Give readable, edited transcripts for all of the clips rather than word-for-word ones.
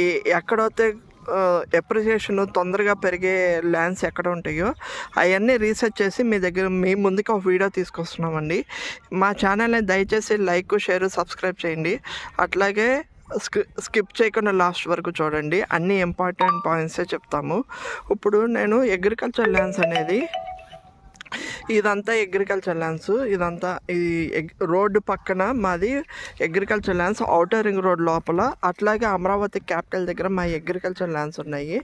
ఈ ఎక్కడైతే ఎప్రిసియేషన్ తొందరగా పెరిగే ల్యాండ్స్ ఎక్కడ ఉంటాయో అవన్నీ రీసెర్చ్ చేసి మీ ముందుకు ఒక వీడియో తీసుకొస్తున్నామండి. మా ఛానల్ని దయచేసి లైక్, షేర్, సబ్స్క్రైబ్ చేయండి. అట్లాగే స్కిప్ చేయకుండా లాస్ట్ వరకు చూడండి. అన్ని ఇంపార్టెంట్ పాయింట్సే చెప్తాము. ఇప్పుడు నేను అగ్రికల్చర్ ల్యాండ్స్ అనేది ఇదంతా అగ్రికల్చర్ ల్యాండ్స్. ఇదంతా ఈ రోడ్డు పక్కన మాది agriculture lands, outer ring road లోపల. అట్లాగే అమరావతి క్యాపిటల్ దగ్గర మా అగ్రికల్చర్ ల్యాండ్స్ ఉన్నాయి.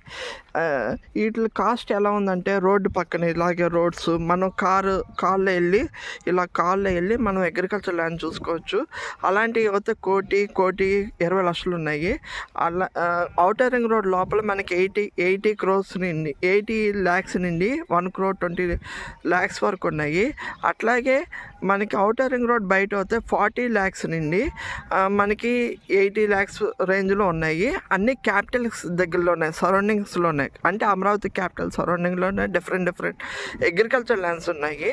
వీటి కాస్ట్ ఎలా ఉందంటే, రోడ్డు పక్కన ఇలాగే రోడ్స్, మనం కార్లో వెళ్ళి మనం అగ్రికల్చర్ ల్యాండ్ చూసుకోవచ్చు. అలాంటివి అయితే 1,20,00,000 ఉన్నాయి. అలా ఔటర్ రింగ్ రోడ్ లోపల మనకి 80 crores నుండి 80 lakhs నుండి 1,20,00,000 వరకు ఉన్నాయి. అట్లాగే మనకి ఔటర్ రింగ్ రోడ్ బయట అయితే 40 lakhs నుండి మనకి 80 lakhs రేంజ్లో ఉన్నాయి. అన్ని క్యాపిటల్స్ దగ్గరలో ఉన్నాయి, సరౌండింగ్స్లో ఉన్నాయి. అంటే అమరావతి క్యాపిటల్ సరౌండింగ్లోనే డిఫరెంట్ అగ్రికల్చర్ ల్యాండ్స్ ఉన్నాయి.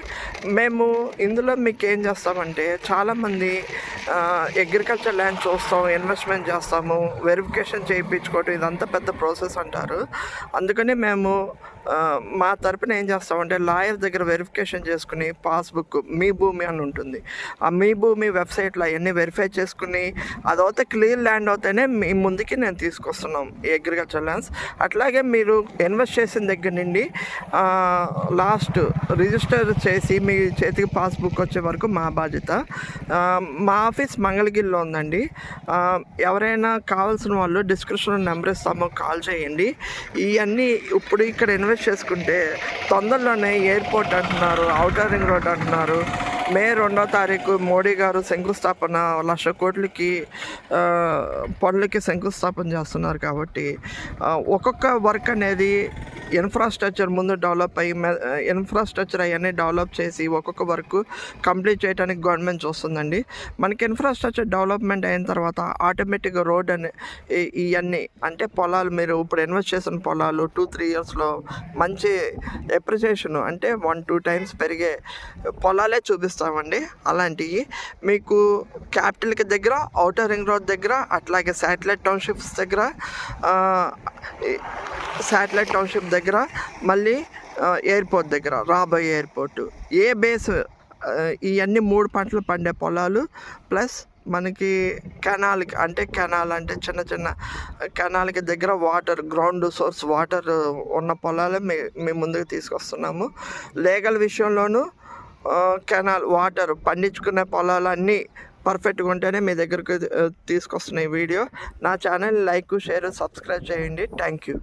మేము ఇందులో మీకు ఏం చేస్తామంటే, చాలామంది అగ్రికల్చర్ ల్యాండ్ చూస్తాం, ఇన్వెస్ట్మెంట్ చేస్తాము, వెరిఫికేషన్ చేయించుకోవటం ఇదంతా పెద్ద ప్రాసెస్ అంటారు. అందుకని మేము మా తరపున ఏం చేస్తామంటే, లాయర్ దగ్గర వెరిఫికేషన్ చేసుకుని పాస్బుక్ మీ భూమి అని ఉంటుంది, ఆ మీ భూమి వెబ్సైట్లో అవన్నీ వెరిఫై చేసుకుని అదైతే క్లియర్ ల్యాండ్ అవుతేనే మీ ముందుకి నేను తీసుకొస్తున్నాం ఈ అగ్రికల్చర్ ల్యాండ్స్. అట్లాగే మీరు ఇన్వెస్ట్ చేసిన దగ్గర నుండి లాస్ట్ రిజిస్టర్ చేసి మీ చేతికి పాస్బుక్ వచ్చే వరకు మా బాధ్యత. మా ఆఫీస్ మంగళగిరిలో ఉందండి. ఎవరైనా కావాల్సిన వాళ్ళు డిస్క్రిప్షన్లో నెంబర్ ఇస్తామో, కాల్ చేయండి. ఇవన్నీ ఇప్పుడు ఇక్కడ ఇన్వెస్ట్ చేసుకుంటే తొందరలోనే ఎయిర్పోర్ట్ అంటున్నారు, ఔటర్ రింగ్ రోడ్ అంటున్నారు. మే 2వ తారీఖు మోడీ గారు శంకుస్థాపన 1,00,000 కోట్లకి పనులకి శంకుస్థాపన చేస్తున్నారు. కాబట్టి ఒక్కొక్క వర్క్ అనేది ఇన్ఫ్రాస్ట్రక్చర్ ముందు డెవలప్ అయ్యి ఇన్ఫ్రాస్ట్రక్చర్ అవన్నీ డెవలప్ చేసి ఒక్కొక్క వర్క్ కంప్లీట్ చేయడానికి గవర్నమెంట్ చూస్తుందండి. మనకి ఇన్ఫ్రాస్ట్రక్చర్ డెవలప్మెంట్ అయిన తర్వాత ఆటోమేటిక్గా రోడ్ అని ఇవన్నీ అంటే పొలాలు, మీరు ఇప్పుడు ఇన్వెస్ట్ చేసిన పొలాలు 2-3 yearsలో మంచి ఎప్రిసియేషన్ అంటే 1-2 times పెరిగే పొలాలే చూపిస్తామండి. అలాంటివి మీకు క్యాపిటల్కి దగ్గర, ఔటర్ రింగ్ రోడ్ దగ్గర, అట్లాగే శాటిలైట్ టౌన్షిప్స్ దగ్గర, మళ్ళీ ఎయిర్పోర్ట్ దగ్గర, రాబోయే ఎయిర్పోర్టు, ఏ బేస్ ఇవన్నీ 3 పంటలు పండే పొలాలు ప్లస్ మనకి కెనాల్ అంటే చిన్న కెనాల్కి దగ్గర వాటర్, గ్రౌండ్ సోర్స్ వాటర్ ఉన్న పొలాలు మేము ముందుకు తీసుకొస్తున్నాము. లీగల్ విషయంలోనూ కెనాల్ వాటర్ పండించుకునే పొలాలన్నీ పర్ఫెక్ట్గా ఉంటేనే మీ దగ్గరకు తీసుకొస్తున్న ఈ వీడియో. నా ఛానల్ లైక్, షేర్, సబ్స్క్రైబ్ చేయండి. Thank you.